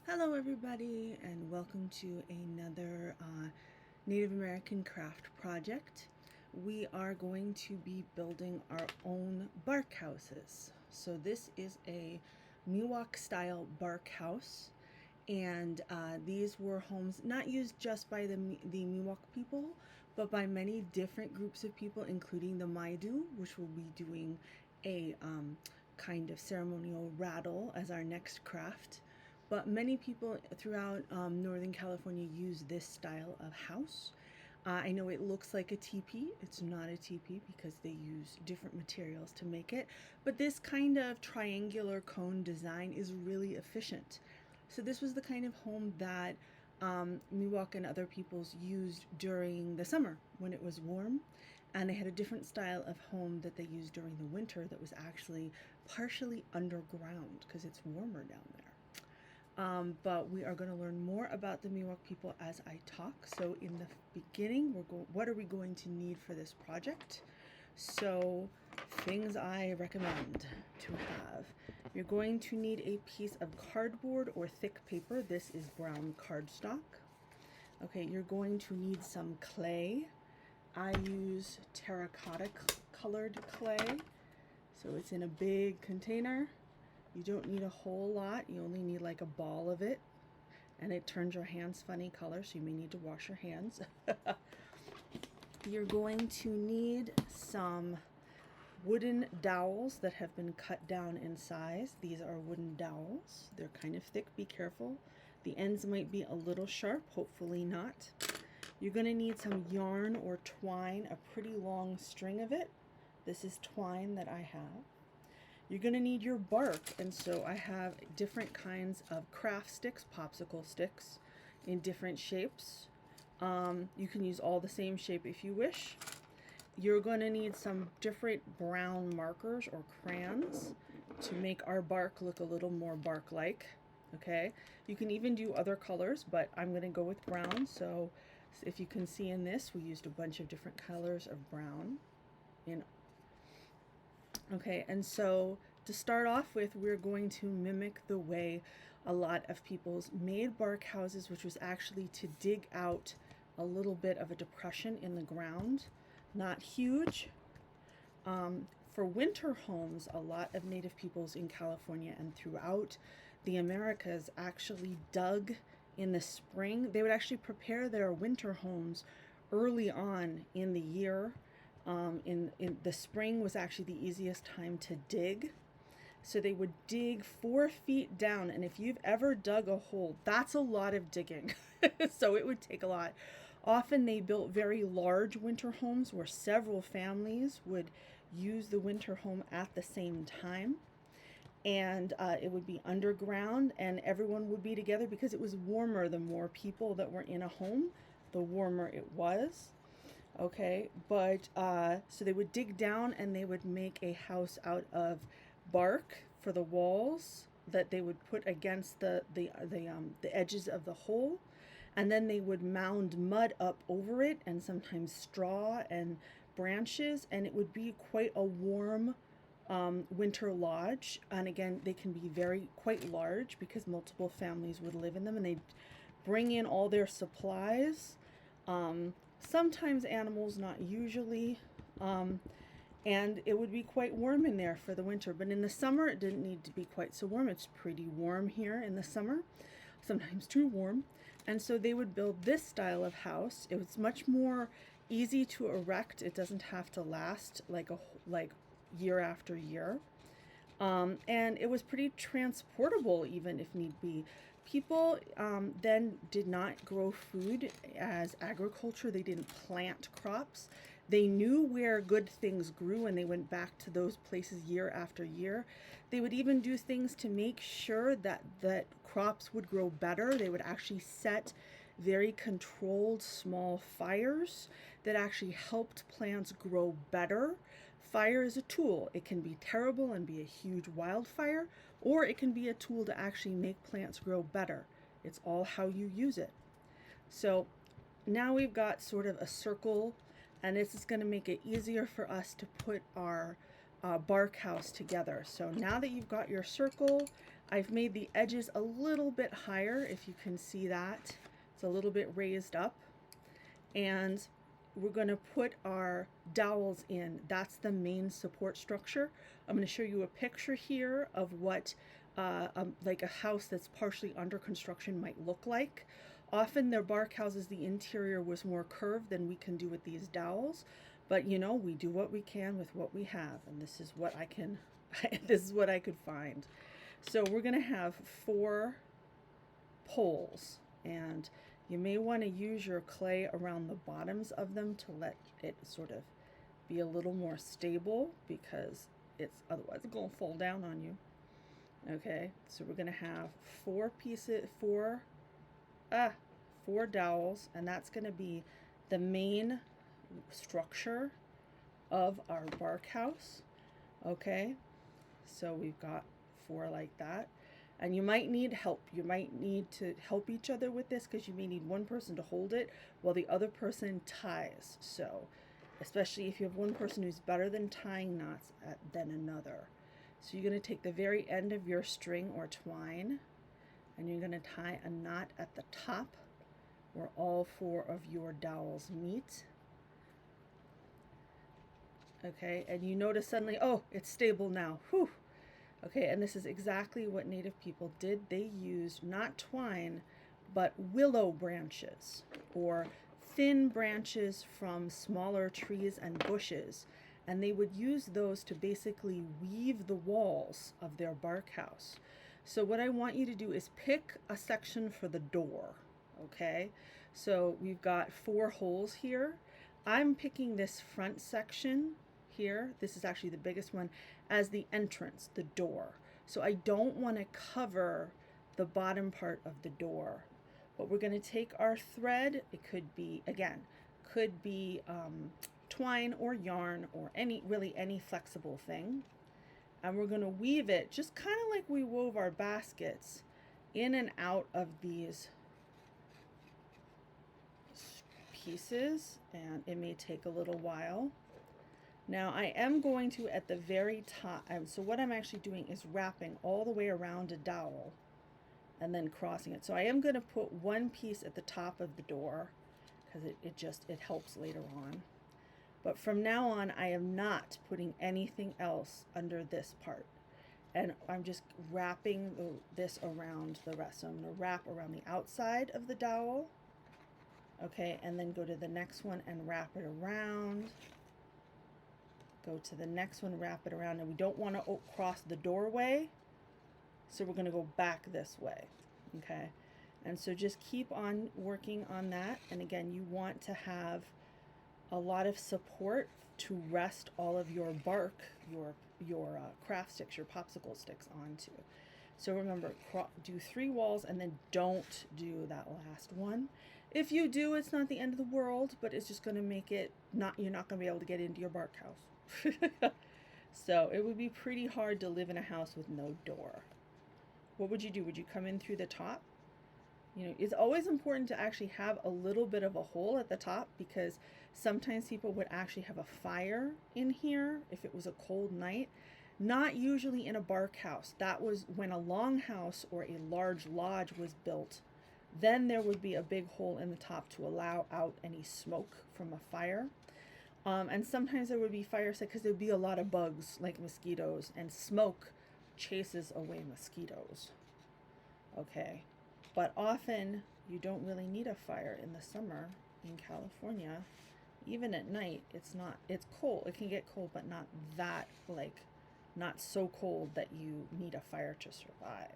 Hello everybody and welcome to another Native American craft project. We are going to be building our own bark houses. So this is a Miwok style bark house, and these were homes not used just by the Miwok people, but by many different groups of people, including the Maidu, which will be doing a kind of ceremonial rattle as our next craft. But many people throughout Northern California use this style of house. I know it looks like a teepee. It's not a teepee because they use different materials to make it. But this kind of triangular cone design is really efficient. So this was the kind of home that Miwok and other peoples used during the summer when it was warm. And they had a different style of home that they used during the winter that was actually partially underground because it's warmer down there. But we are going to learn more about the Miwok people as I talk. So in the beginning, what are we going to need for this project? So things I recommend to have. You're going to need a piece of cardboard or thick paper. This is brown cardstock. Okay, you're going to need some clay. I use terracotta colored clay. So it's in a big container. You don't need a whole lot. You only need like a ball of it. And it turns your hands funny color, so you may need to wash your hands. You're going to need some wooden dowels that have been cut down in size. These are wooden dowels. They're kind of thick. Be careful. The ends might be a little sharp, hopefully not. You're going to need some yarn or twine, a pretty long string of it. This is twine that I have. You're going to need your bark, and so I have different kinds of craft sticks, popsicle sticks, in different shapes. You can use all the same shape if you wish. You're going to need some different brown markers or crayons to make our bark look a little more bark-like. Okay, you can even do other colors, but I'm going to go with brown. So if you can see in this, we used a bunch of different colors of brown in. Okay, and so to start off with, we're going to mimic the way a lot of people's made bark houses, which was actually to dig out a little bit of a depression in the ground, not huge. For winter homes, a lot of Native peoples in California and throughout the Americas actually dug in the spring. They would actually prepare their winter homes early on in the year. In the spring was actually the easiest time to dig. So they would dig 4 feet down, and if you've ever dug a hole, that's a lot of digging. So it would take a lot. Often they built very large winter homes where several families would use the winter home at the same time. And it would be underground, and everyone would be together because it was warmer. The more people that were in a home, the warmer it was. Okay, but so they would dig down and they would make a house out of bark for the walls that they would put against the edges of the hole, and then they would mound mud up over it and sometimes straw and branches, and it would be quite a warm winter lodge. And again, they can be quite large because multiple families would live in them, and they'd bring in all their supplies. Sometimes animals, not usually, and it would be quite warm in there for the winter. But in the summer, it didn't need to be quite so warm. It's pretty warm here in the summer, sometimes too warm. And so they would build this style of house. It was much more easy to erect. It doesn't have to last like year after year. And it was pretty transportable even if need be. People then did not grow food as agriculture. They didn't plant crops. They knew where good things grew and they went back to those places year after year. They would even do things to make sure that crops would grow better. They would actually set very controlled small fires that actually helped plants grow better. Fire is a tool. It can be terrible and be a huge wildfire, or it can be a tool to actually make plants grow better. It's all how you use it. So now we've got sort of a circle, and this is going to make it easier for us to put our bark house together. So now that you've got your circle, I've made the edges a little bit higher, if you can see that. It's a little bit raised up. And we're going to put our dowels in. That's the main support structure. I'm going to show you a picture here of what like a house that's partially under construction might look like. Often their bark houses, the interior was more curved than we can do with these dowels. But you know, we do what we can with what we have, and this is what I can, this is what I could find. So we're going to have 4 poles, and you may want to use your clay around the bottoms of them to let it sort of be a little more stable, because it's otherwise it's going to fall down on you. Okay, so we're going to have 4 pieces, 4 dowels, and that's going to be the main structure of our bark house. Okay, so we've got 4 like that, and you might need help. You might need to help each other with this, because you may need one person to hold it while the other person ties. So especially if you have one person who's better than tying knots than another. So you're going to take the very end of your string or twine, and you're going to tie a knot at the top where all 4 of your dowels meet. Okay, and you notice suddenly, oh, it's stable now. Whew. Okay, and this is exactly what Native people did. They used not twine, but willow branches, or thin branches from smaller trees and bushes. And they would use those to basically weave the walls of their bark house. So what I want you to do is pick a section for the door, okay? So we've got 4 holes here. I'm picking this front section here, this is actually the biggest one, as the entrance, the door. So I don't want to cover the bottom part of the door. But we're going to take our thread, it could be, again, could be twine or yarn or really any flexible thing. And we're going to weave it just kind of like we wove our baskets, in and out of these pieces, and it may take a little while. Now I am going to, at the very top, so what I'm actually doing is wrapping all the way around a dowel and then crossing it. So I am going to put one piece at the top of the door, because it helps later on. But from now on, I am not putting anything else under this part. And I'm just wrapping this around the rest. So I'm going to wrap around the outside of the dowel. Okay, and then go to the next one and wrap it around. Go to the next one, wrap it around. And we don't want to cross the doorway, so we're going to go back this way. Okay, and so just keep on working on that. And again, you want to have a lot of support to rest all of your bark, your craft sticks, your popsicle sticks onto. So remember, do 3 walls, and then don't do that last one. If you do, it's not the end of the world, but it's just going to make it you're not going to be able to get into your bark house. So it would be pretty hard to live in a house with no door. What would you do? Would you come in through the top? You know, it's always important to actually have a little bit of a hole at the top, because sometimes people would actually have a fire in here if it was a cold night. Not usually in a bark house. That was when a longhouse or a large lodge was built. Then there would be a big hole in the top to allow out any smoke from a fire. And sometimes there would be fire set because there would be a lot of bugs like mosquitoes, and smoke chases away mosquitoes. Okay, but often you don't really need a fire in the summer in California. Even at night, it's cold. It can get cold, but not that, not so cold that you need a fire to survive.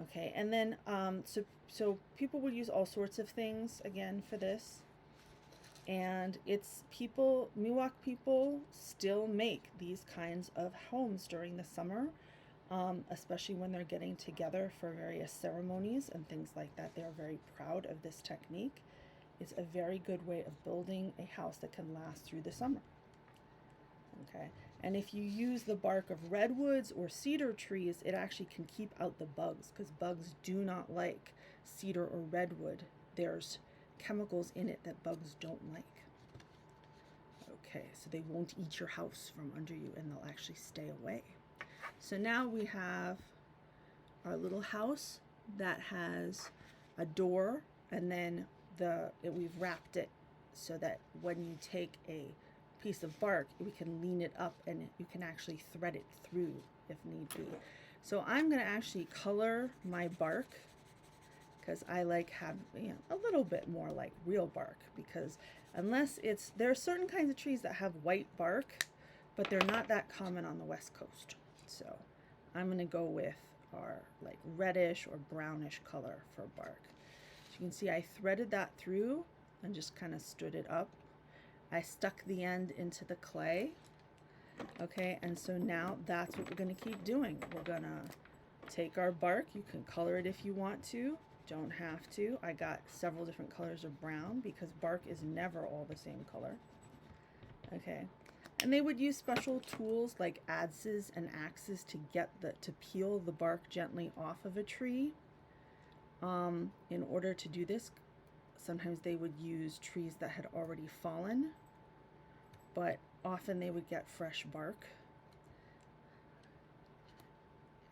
Okay, and then so people would use all sorts of things again for this, and Miwok people still make these kinds of homes during the summer, especially when they're getting together for various ceremonies and things like that. They're very proud of this technique. It's a very good way of building a house that can last through the summer. Okay, and if you use the bark of redwoods or cedar trees, it actually can keep out the bugs, because bugs do not like cedar or redwood. There's chemicals in it that bugs don't like. Okay, so they won't eat your house from under you and they'll actually stay away. So now we have our little house that has a door, and then we've wrapped it so that when you take a piece of bark, we can lean it up and you can actually thread it through if need be. So I'm going to actually color my bark because I like have a little bit more like real bark, because there are certain kinds of trees that have white bark, but they're not that common on the West Coast. So I'm going to go with our like reddish or brownish color for bark. As you can see, I threaded that through and just kind of stood it up. I stuck the end into the clay. Okay, and so now that's what we're going to keep doing. We're going to take our bark. You can color it if you want to. Don't have to. I got several different colors of brown because bark is never all the same color. Okay, and they would use special tools like adzes and axes to peel the bark gently off of a tree. In order to do this, sometimes they would use trees that had already fallen, but often they would get fresh bark.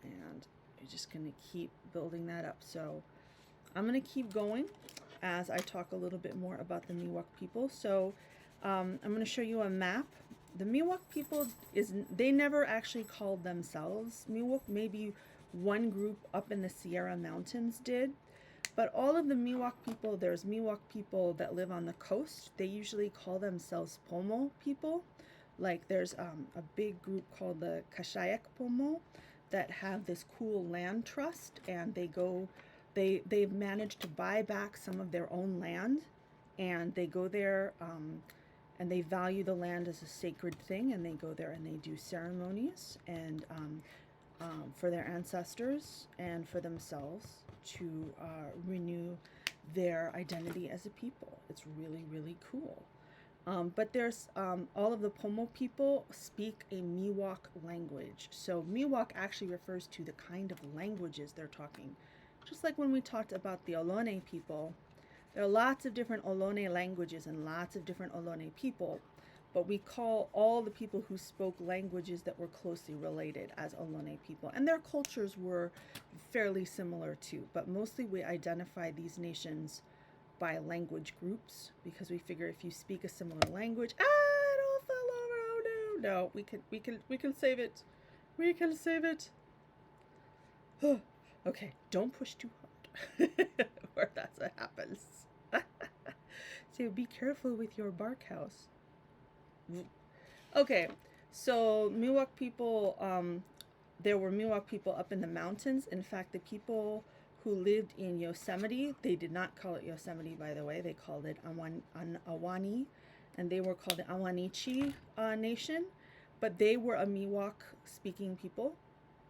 And you're just going to keep building that up. So I'm going to keep going as I talk a little bit more about the Miwok people. So I'm going to show you a map. The Miwok people, they never actually called themselves Miwok. Maybe one group up in the Sierra Mountains did. But all of the Miwok people, there's Miwok people that live on the coast. They usually call themselves Pomo people. Like there's a big group called the Kashayak Pomo that have this cool land trust, and they've managed to buy back some of their own land, and they go there and they value the land as a sacred thing, and they go there and they do ceremonies and for their ancestors and for themselves to renew their identity as a people. It's really, really cool. But there's all of the Pomo people speak a Miwok language. So Miwok actually refers to the kind of languages they're talking. Just like when we talked about the Ohlone people, there are lots of different Ohlone languages and lots of different Ohlone people, but we call all the people who spoke languages that were closely related as Ohlone people. And their cultures were fairly similar too, but mostly we identify these nations by language groups because we figure if you speak a similar language, it all fell over. Oh no, we can save it. We can save it. Okay, don't push too hard, or that's what happens. So be careful with your bark house. Okay, so Miwok people, there were Miwok people up in the mountains. In fact, the people who lived in Yosemite, they did not call it Yosemite, by the way. They called it Ahwahnee, and they were called the Ahwahneechee Nation, but they were a Miwok-speaking people.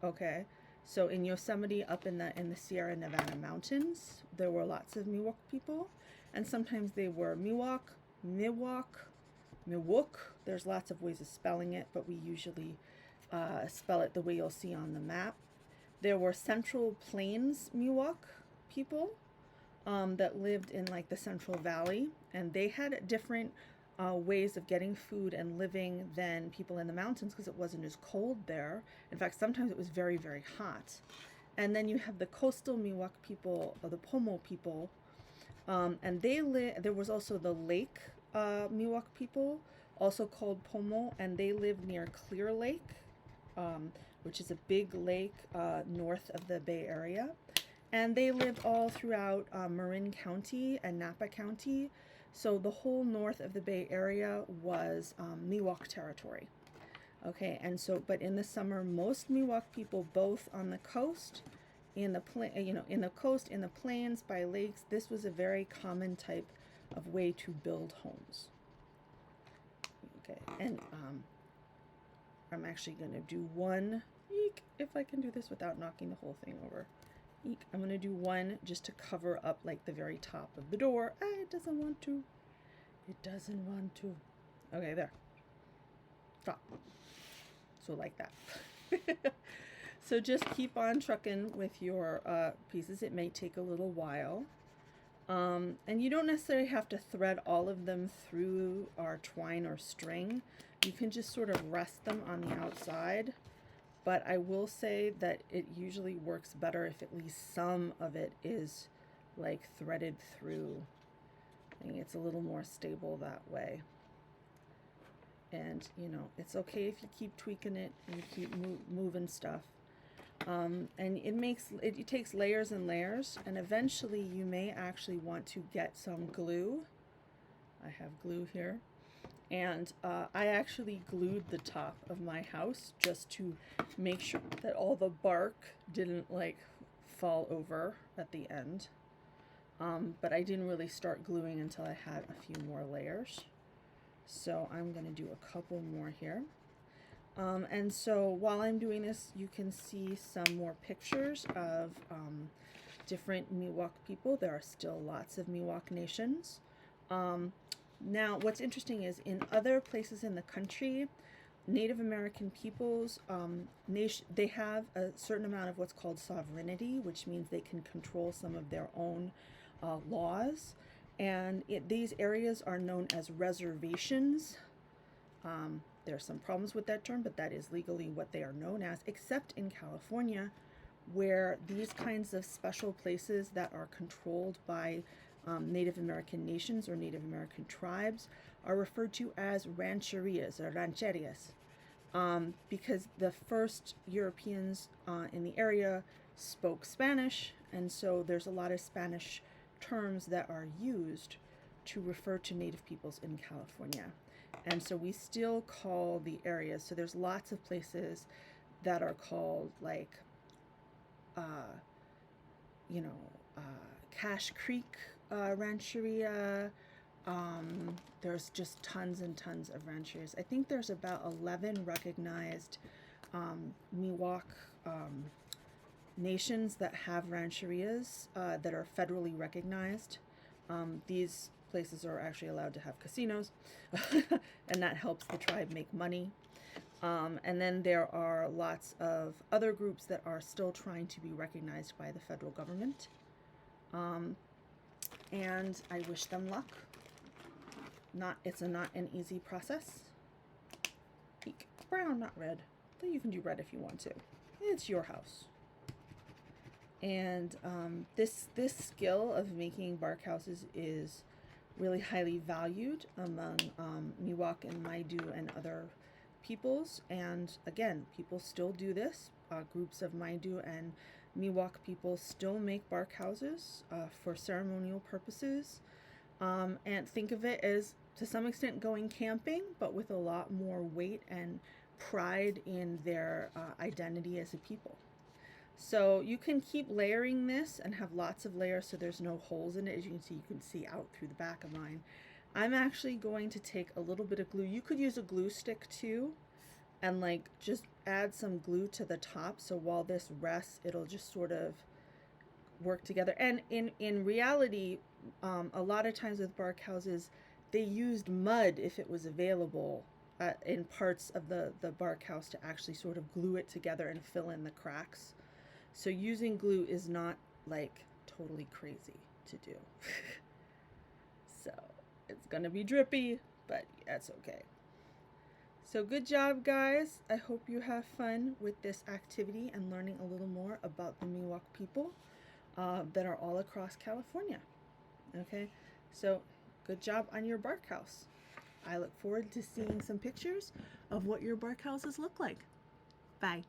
Okay, so in Yosemite, up in the Sierra Nevada mountains, there were lots of Miwok people, and sometimes they were Miwok, Miwok, Miwok. There's lots of ways of spelling it, but we usually spell it the way you'll see on the map. There were Central Plains Miwok people that lived in like the Central Valley, and they had different ways of getting food and living than people in the mountains because it wasn't as cold there. In fact, sometimes it was very, very hot. And then you have the coastal Miwok people, or the Pomo people, and there was also the lake Miwok people, also called Pomo, and they lived near Clear Lake, which is a big lake north of the Bay Area. And they lived all throughout Marin County and Napa County. So the whole north of the Bay Area was Miwok territory. Okay, and so, but in the summer, most Miwok people, both on the coast, in the coast, in the plains, by lakes, this was a very common type of way to build homes. Okay, and I'm actually going to do one, if I can do this without knocking the whole thing over. I'm going to do one just to cover up like the very top of the door. It doesn't want to. It doesn't want to. Okay, there. Stop. So like that. So just keep on trucking with your pieces. It may take a little while. And you don't necessarily have to thread all of them through our twine or string. You can just sort of rest them on the outside. But I will say that it usually works better if at least some of it is like threaded through. I think it's a little more stable that way. And you know, it's okay if you keep tweaking it and you keep moving stuff. And it takes layers and layers, and eventually you may actually want to get some glue. I have glue here, and I actually glued the top of my house just to make sure that all the bark didn't like fall over at the end. But I didn't really start gluing until I had a few more layers. So I'm going to do a couple more here. And so while I'm doing this, you can see some more pictures of different Miwok people. There are still lots of Miwok nations. Now, what's interesting is in other places in the country, Native American peoples, they have a certain amount of what's called sovereignty, which means they can control some of their own laws. And these areas are known as reservations. There's some problems with that term, but that is legally what they are known as, except in California, where these kinds of special places that are controlled by Native American nations or Native American tribes are referred to as rancherias or rancherias, because the first Europeans in the area spoke Spanish, and so there's a lot of Spanish terms that are used to refer to Native peoples in California. And so we still call the areas, so there's lots of places that are called like, Cache Creek Rancheria. There's just tons and tons of rancherias. I think there's about 11 recognized Miwok nations that have rancherias that are federally recognized. These places are actually allowed to have casinos, and that helps the tribe make money. And then there are lots of other groups that are still trying to be recognized by the federal government. And I wish them luck. It's not an easy process. Peek. Brown, not red. Though you can do red if you want to. It's your house. And this skill of making bark houses is really highly valued among Miwok and Maidu and other peoples. And again, people still do this. Groups of Maidu and Miwok people still make bark houses for ceremonial purposes. And think of it as, to some extent, going camping, but with a lot more weight and pride in their identity as a people. So you can keep layering this and have lots of layers so there's no holes in it. As you can see out through the back of mine. I'm actually going to take a little bit of glue. You could use a glue stick too, and like just add some glue to the top, so while this rests, it'll just sort of work together. And in reality, a lot of times with bark houses, they used mud if it was available in parts of the bark house to actually sort of glue it together and fill in the cracks. So using glue is not like totally crazy to do. So it's gonna be drippy, but that's okay. So good job, guys. I hope you have fun with this activity and learning a little more about the Miwok people that are all across California. Okay, so good job on your bark house. I look forward to seeing some pictures of what your bark houses look like. Bye.